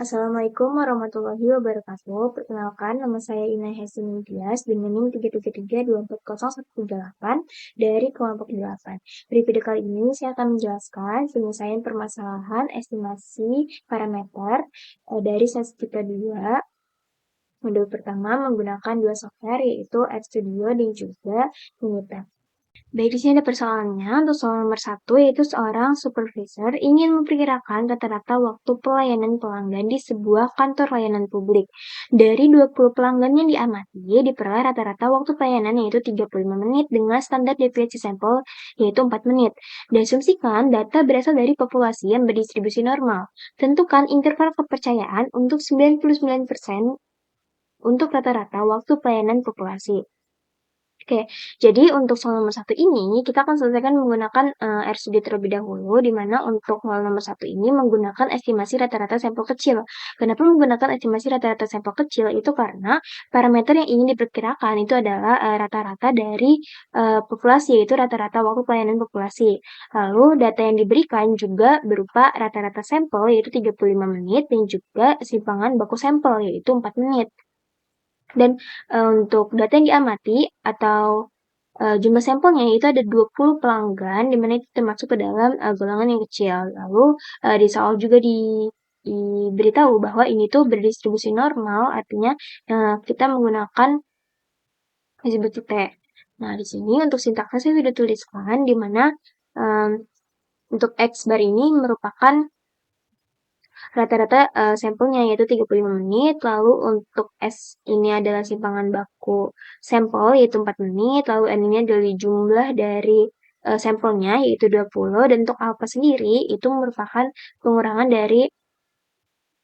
Assalamualaikum warahmatullahi wabarakatuh. Perkenalkan, nama saya Inay Hesini Dias dengan NIM 373240138 dari kelompok 8. Pada video kali ini saya akan menjelaskan penyelesaian permasalahan estimasi parameter dari sensitivita 2. Modul pertama menggunakan dua software yaitu RStudio dan juga Minitab. Baik, di sini ada persoalannya. Untuk soal nomor 1, yaitu seorang supervisor ingin memperkirakan rata-rata waktu pelayanan pelanggan di sebuah kantor layanan publik. Dari 20 pelanggan yang diamati, diperoleh rata-rata waktu pelayanan yaitu 35 menit dengan standar deviasi sampel yaitu 4 menit. Diasumsikan data berasal dari populasi yang berdistribusi normal. Tentukan interval kepercayaan untuk 99% untuk rata-rata waktu pelayanan populasi. Oke, jadi untuk soal nomor 1 ini, kita akan selesaikan menggunakan RStudio terlebih dahulu, di mana untuk soal nomor 1 ini menggunakan estimasi rata-rata sampel kecil. Kenapa menggunakan estimasi rata-rata sampel kecil? Itu karena parameter yang ingin diperkirakan itu adalah rata-rata dari populasi, yaitu rata-rata waktu pelayanan populasi. Lalu data yang diberikan juga berupa rata-rata sampel, yaitu 35 menit, dan juga simpangan baku sampel, yaitu 4 menit. Dan untuk data yang diamati atau jumlah sampelnya itu ada 20 pelanggan, di mana itu termasuk ke dalam golongan yang kecil. Lalu di soal juga diberitahu bahwa ini tuh berdistribusi normal, artinya kita menggunakan disebut T. Nah, di sini untuk sintaksnya saya sudah tuliskan, di mana untuk X bar ini merupakan rata-rata sampelnya yaitu 35 menit, lalu untuk S ini adalah simpangan baku sampel yaitu 4 menit, lalu N ini adalah jumlah dari sampelnya yaitu 20, dan untuk alpha sendiri itu merupakan pengurangan dari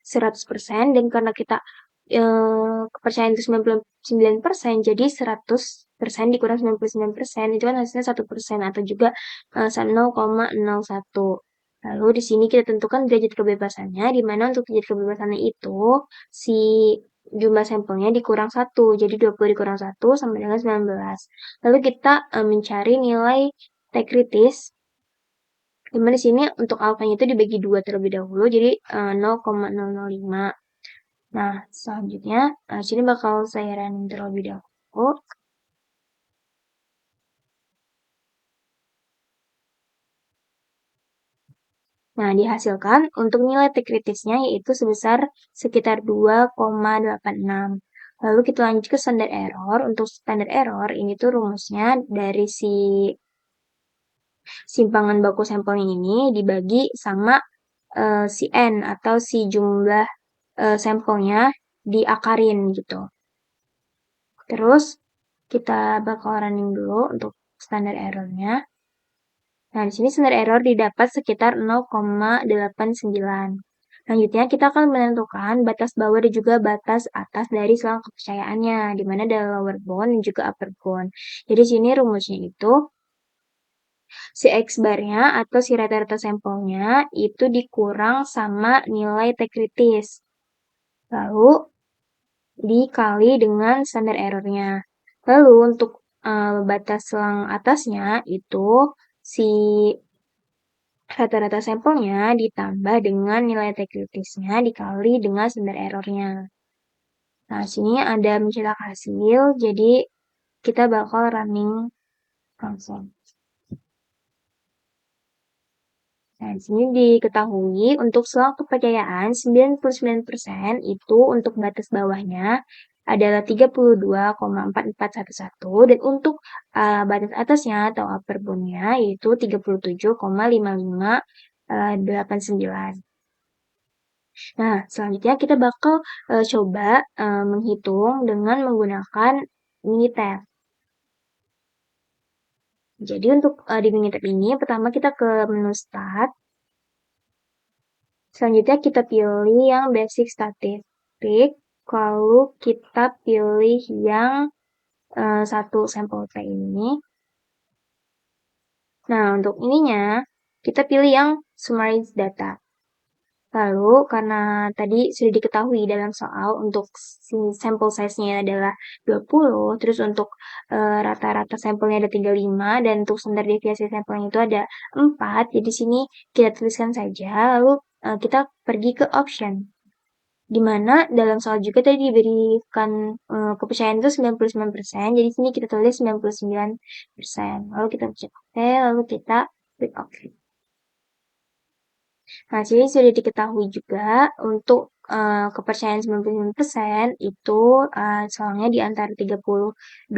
100%, dan karena kita kepercayaan itu 99%, jadi 100% dikurang 99%, itu kan hasilnya 1%, atau juga 0,01. Lalu di sini kita tentukan derajat kebebasannya, di mana untuk derajat kebebasannya itu si jumlah sampelnya dikurang 1, jadi 20 dikurang 1 sama dengan 19. Lalu kita mencari nilai T kritis, dimana di sini untuk alfanya itu dibagi 2 terlebih dahulu, jadi 0,005. Nah, selanjutnya sini bakal saya running terlebih dahulu. Nah, dihasilkan untuk nilai T kritisnya yaitu sebesar sekitar 2,86. Lalu kita lanjut ke standar error. Untuk standar error ini tuh rumusnya dari si simpangan baku sampelnya ini dibagi sama si N atau si jumlah sampelnya diakarin gitu. Terus kita bakal running dulu untuk standar errornya. Nah, di sini standar error didapat sekitar 0,89. Selanjutnya, kita akan menentukan batas bawah dan juga batas atas dari selang kepercayaannya, di mana ada lower bound dan juga upper bound. Jadi, sini rumusnya itu si X barnya atau si rata-rata sampelnya itu dikurang sama nilai T kritis. Lalu, dikali dengan standar errornya. Lalu, untuk batas selang atasnya itu si rata-rata sampelnya ditambah dengan nilai T kritisnya dikali dengan standar errornya. Nah, sini ada mencetak hasil, jadi kita bakal running langsung. Nah, di sini diketahui untuk selang kepercayaan 99% itu untuk batas bawahnya adalah 32,4411, dan untuk batas atasnya atau upper bound-nya yaitu 37,5589. Nah, selanjutnya kita bakal coba menghitung dengan menggunakan Minitab. Jadi untuk di Minitab ini, pertama kita ke menu Start. Selanjutnya kita pilih yang Basic Statistik, lalu kita pilih yang satu sampel T ini. Nah, untuk ininya, kita pilih yang Summarize Data. Lalu, karena tadi sudah diketahui dalam soal untuk sampel size-nya adalah 20, terus untuk rata-rata sampelnya ada 35, dan untuk standar deviasi sampelnya itu ada 4, jadi sini kita tuliskan saja, lalu kita pergi ke option. di mana dalam soal juga tadi diberikan kepercayaan itu 99%, jadi sini kita tulis 99%. Lalu kita cek oke, lalu kita klik oke. Nah, jadi sudah diketahui juga untuk kepercayaan 99% itu soalnya di antara 32,441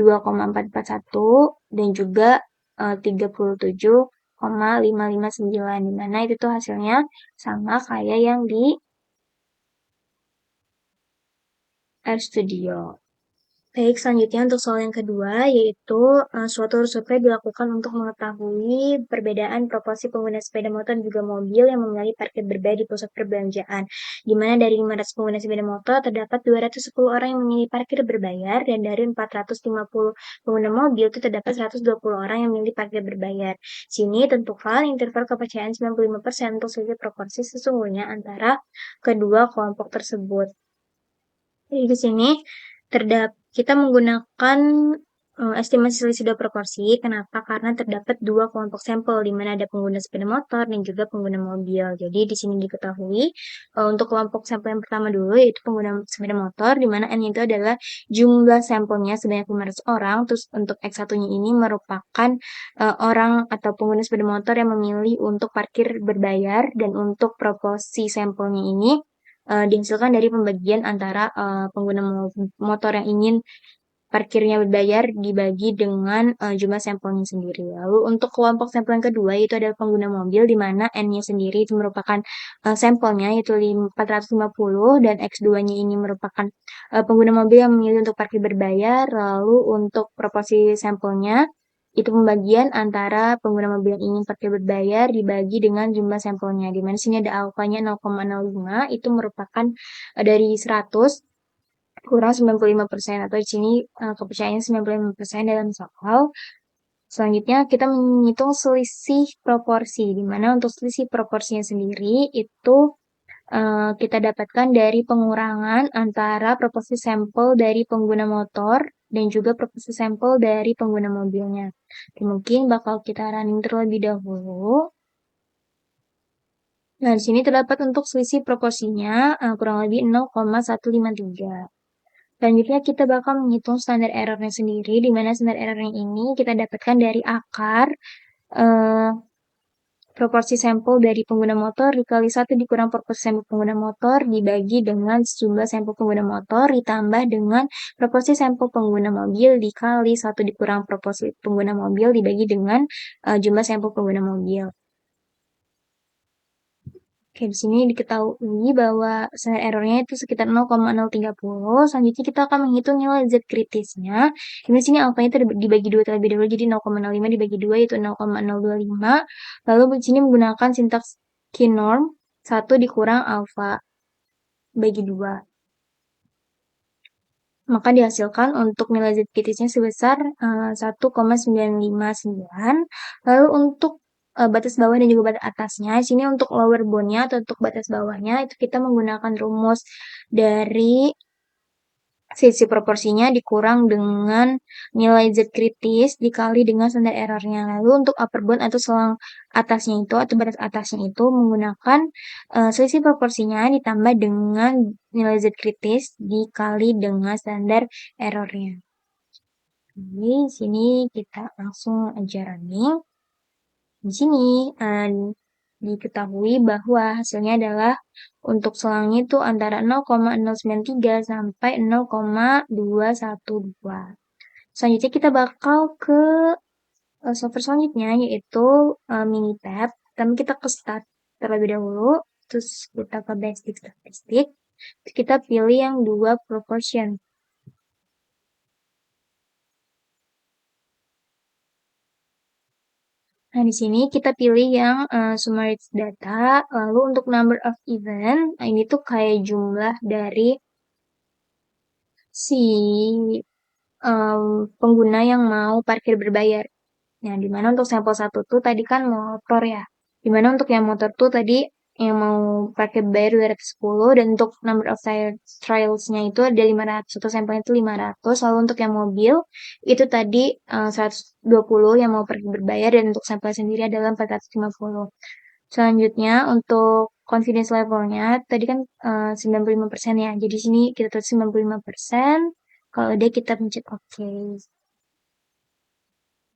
dan juga 37,559, di mana itu tuh hasilnya sama kayak yang di RStudio. Baik, selanjutnya untuk soal yang kedua, yaitu suatu survei dilakukan untuk mengetahui perbedaan proporsi pengguna sepeda motor dan juga mobil yang memilih parkir berbayar di pusat perbelanjaan. Di mana dari 500 pengguna sepeda motor, terdapat 210 orang yang memilih parkir berbayar, dan dari 450 pengguna mobil itu terdapat 120 orang yang memilih parkir berbayar. Sini tentukan interval kepercayaan 95% untuk sebagai proporsi sesungguhnya antara kedua kelompok tersebut. Jadi di sini kita menggunakan estimasi selisih dua proporsi. Kenapa? Karena terdapat dua kelompok sampel, di mana ada pengguna sepeda motor dan juga pengguna mobil. Jadi di sini diketahui untuk kelompok sampel yang pertama dulu, yaitu pengguna sepeda motor, di mana N itu adalah jumlah sampelnya sebanyak 500 orang. Terus untuk X1-nya ini merupakan orang atau pengguna sepeda motor yang memilih untuk parkir berbayar, dan untuk proporsi sampelnya ini dihasilkan dari pembagian antara pengguna motor yang ingin parkirnya berbayar dibagi dengan jumlah sampelnya sendiri. Lalu untuk kelompok sampel yang kedua itu adalah pengguna mobil, di mana N-nya sendiri itu merupakan sampelnya yaitu 450, dan X2-nya ini merupakan pengguna mobil yang memilih untuk parkir berbayar. Lalu untuk proporsi sampelnya itu pembagian antara pengguna mobil yang ingin parkir berbayar dibagi dengan jumlah sampelnya, di mana sini ada alfanya 0,05, itu merupakan dari 100 kurang 95%, atau di sini kepercayaannya 95% dalam soal. Selanjutnya kita menghitung selisih proporsi, di mana untuk selisih proporsinya sendiri itu kita dapatkan dari pengurangan antara proporsi sampel dari pengguna motor dan juga proporsi sampel dari pengguna mobilnya. Oke, mungkin bakal kita running terlebih dahulu. Nah, di sini terdapat untuk selisih proporsinya kurang lebih 0,153. Selanjutnya kita bakal menghitung standar errornya sendiri, di mana standar errornya ini kita dapatkan dari akar eh, proporsi sampel dari pengguna motor dikali 1 dikurang proporsi sampel pengguna motor dibagi dengan jumlah sampel pengguna motor ditambah dengan proporsi sampel pengguna mobil dikali 1 dikurang proporsi pengguna mobil dibagi dengan jumlah sampel pengguna mobil. Oke, di sini diketahui bahwa standar errornya itu sekitar 0,030. Selanjutnya kita akan menghitung nilai Z kritisnya. Di sini alfanya itu dibagi 2 terlebih dahulu, jadi 0,05 dibagi 2 yaitu 0,025. Lalu di sini menggunakan sintaks KeyNorm 1 dikurang alfa bagi 2. Maka dihasilkan untuk nilai Z kritisnya sebesar 1,959. Lalu untuk batas bawah dan juga batas atasnya, sini untuk lower boundnya atau untuk batas bawahnya itu kita menggunakan rumus dari sisi proporsinya dikurang dengan nilai Z kritis dikali dengan standar errornya. Lalu untuk upper bound atau selang atasnya itu atau batas atasnya itu menggunakan selisih proporsinya ditambah dengan nilai Z kritis dikali dengan standar errornya. Jadi sini kita langsung aja running. Di sini diketahui bahwa hasilnya adalah untuk selangnya itu antara 0,093 sampai 0,212. Selanjutnya kita bakal ke software selanjutnya, yaitu Minitab. Pertama kita ke start terlebih dahulu, terus kita ke basic statistik, kita pilih yang 2 proportion. Nah, di sini kita pilih yang summary data, lalu untuk number of event, nah ini tuh kayak jumlah dari si pengguna yang mau parkir berbayar. Nah, dimana untuk sampel 1 tuh tadi kan motor ya. Dimana untuk yang motor tuh tadi yang mau parkir berbayar 210, dan untuk number of trials-nya itu ada 500, atau sampelnya itu 500. Lalu untuk yang mobil itu tadi 120 yang mau parkir berbayar, dan untuk sampel sendiri adalah 450. Selanjutnya untuk confidence levelnya tadi kan 95% ya. Jadi sini kita tulis 95%. Kalau udah kita pencet OK.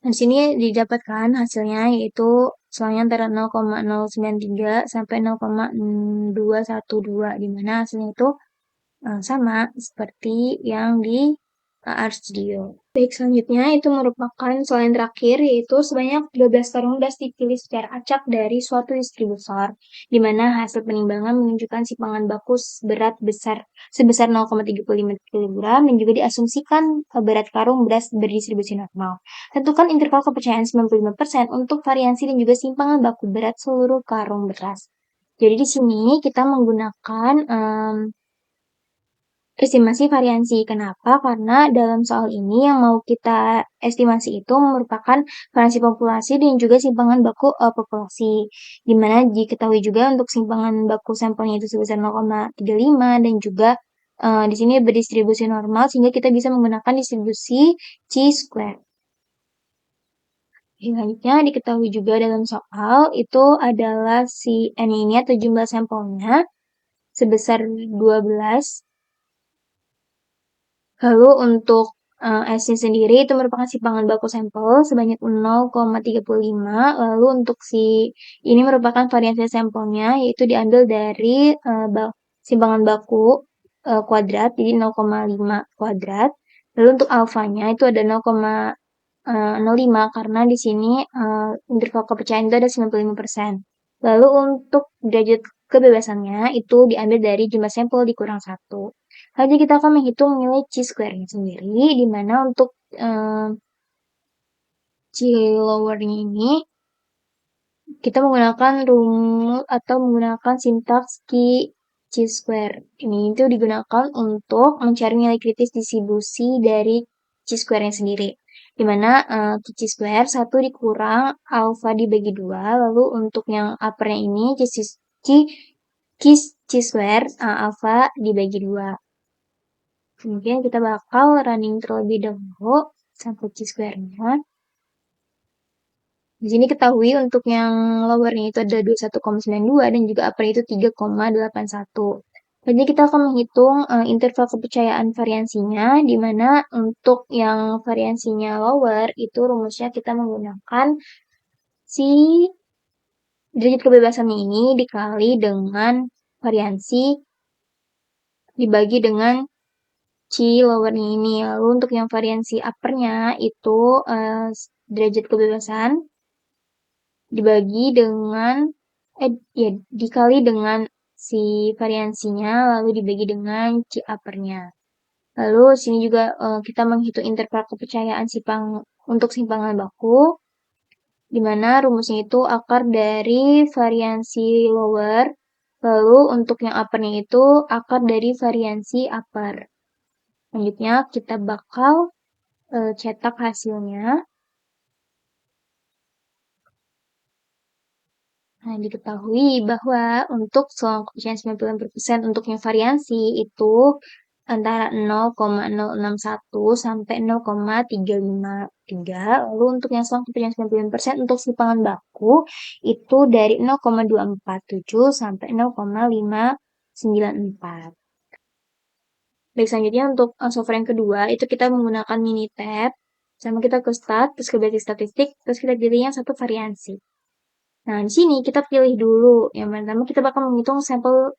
Dan sini didapatkan hasilnya yaitu semuanya antara 0,093 sampai 0,212 di mana hasilnya itu sama seperti yang di RStudio. Baik, selanjutnya itu merupakan soal yang terakhir, yaitu sebanyak 12 karung beras dipilih secara acak dari suatu distributor, di mana hasil penimbangan menunjukkan simpangan baku berat sebesar 0,35 kg dan juga diasumsikan berat karung beras berdistribusi normal. Tentukan interval kepercayaan 95% untuk variansi dan juga simpangan baku berat seluruh karung beras. Jadi di sini kita menggunakan estimasi variansi. Kenapa? Karena dalam soal ini yang mau kita estimasi itu merupakan variansi populasi dan juga simpangan baku populasi. Dimana diketahui juga untuk simpangan baku sampelnya itu sebesar 0,35 dan juga di sini berdistribusi normal sehingga kita bisa menggunakan distribusi chi-square. Selanjutnya diketahui juga dalam soal itu adalah si N ini atau jumlah sampelnya sebesar 12. Lalu untuk S-nya sendiri itu merupakan simpangan baku sampel sebanyak 0,35. Lalu untuk si ini merupakan variansi sampelnya yaitu diambil dari simpangan baku kuadrat, jadi 0,5 kuadrat. Lalu untuk alfanya itu ada 0,05 karena di sini interval kepercayaan itu ada 95%. Lalu untuk derajat kebebasannya itu diambil dari jumlah sampel dikurang 1. Lalu kita akan menghitung nilai chi-square-nya sendiri, di mana untuk chi-lower-nya ini kita menggunakan rumus atau menggunakan sintaks chi-square. Ini itu digunakan untuk mencari nilai kritis distribusi dari chi-square-nya sendiri. Di mana chi-square 1 dikurang alpha dibagi 2, lalu untuk yang upper-nya ini chi-square alpha dibagi 2. Kemudian kita bakal running terlebih dahulu sampai chi-square-nya. Di sini ketahui untuk yang lowernya itu ada 21,92 dan juga upper itu 3,81. Jadi kita akan menghitung interval kepercayaan variansinya, di mana untuk yang variansinya lower itu rumusnya kita menggunakan si derajat kebebasannya ini dikali dengan variansi dibagi dengan chi lowernya ini. Lalu untuk yang variansi uppernya itu derajat kebebasan dibagi dengan ya dikali dengan si variansinya lalu dibagi dengan chi uppernya. Lalu sini juga kita menghitung interval kepercayaan untuk simpangan baku, di mana rumusnya itu akar dari variansi lower, lalu untuk yang uppernya itu akar dari variansi upper. Selanjutnya kita bakal cetak hasilnya. Nah, diketahui bahwa untuk selang kepercayaan 90% untuk yang variansi itu antara 0,061 sampai 0,353. Lalu untuk yang selang kepercayaan 90% untuk simpangan baku itu dari 0,247 sampai 0,594. Baik, selanjutnya untuk software yang kedua itu kita menggunakan Minitab. Sama kita ke start, terus ke basic statistik, terus kita pilih yang satu variansi. Nah, di sini kita pilih dulu. Yang pertama kita bakal menghitung sampel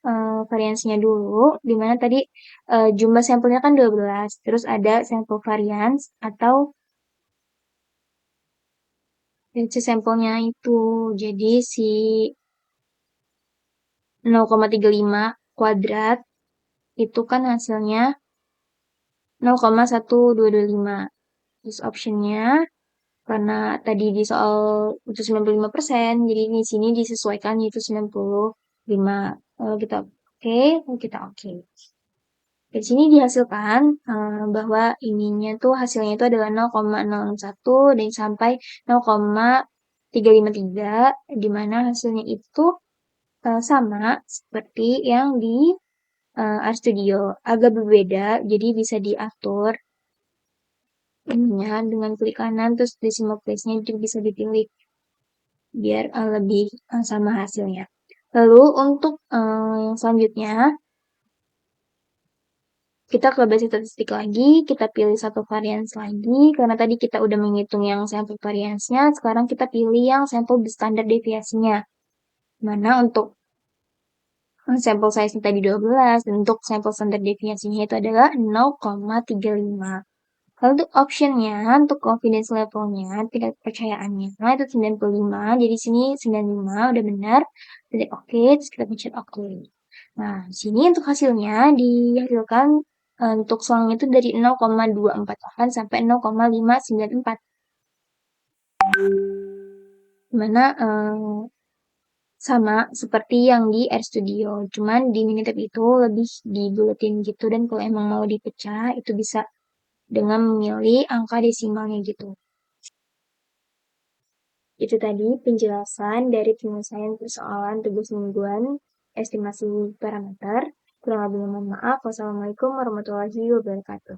variansinya dulu, di mana tadi jumlah sampelnya kan 12. Terus ada sampel varians atau sampelnya itu. Jadi si 0,35 kuadrat itu kan hasilnya 0,1225. Terus optionnya karena tadi di soal itu 95%, jadi di sini disesuaikan yaitu 95. Lalu kita oke, lalu kita oke. Di sini dihasilkan bahwa ininya tuh hasilnya itu adalah 0,061 dan sampai 0,353, di mana hasilnya itu sama seperti yang di RStudio, agak berbeda, jadi bisa diatur ininya dengan klik kanan terus decimal place-nya itu bisa dipilih. biar lebih sama hasilnya. Lalu untuk yang selanjutnya, kita ke basis statistik lagi, kita pilih satu varians lagi, karena tadi kita udah menghitung yang sampel variansnya, sekarang kita pilih yang sampel standar deviasinya. Mana untuk sampel size tadi 12, dan untuk sampel standar deviasinya itu adalah 0,35. Kalau untuk optionnya, untuk confidence levelnya, tingkat kepercayaannya, itu 95. Jadi sini 95 udah benar. Jadi oke, terus kita pencet oke. Nah, sini untuk hasilnya dihasilkan untuk selang itu dari 0,248 sampai 0,594. Dimana sama seperti yang di RStudio, cuman di Minitab itu lebih dibuletin gitu, dan kalau emang mau dipecah itu bisa dengan memilih angka desimalnya gitu. Itu tadi penjelasan dari penyelesaian persoalan tugas mingguan estimasi parameter. Kurang lebih mohon maaf. Wassalamualaikum warahmatullahi wabarakatuh.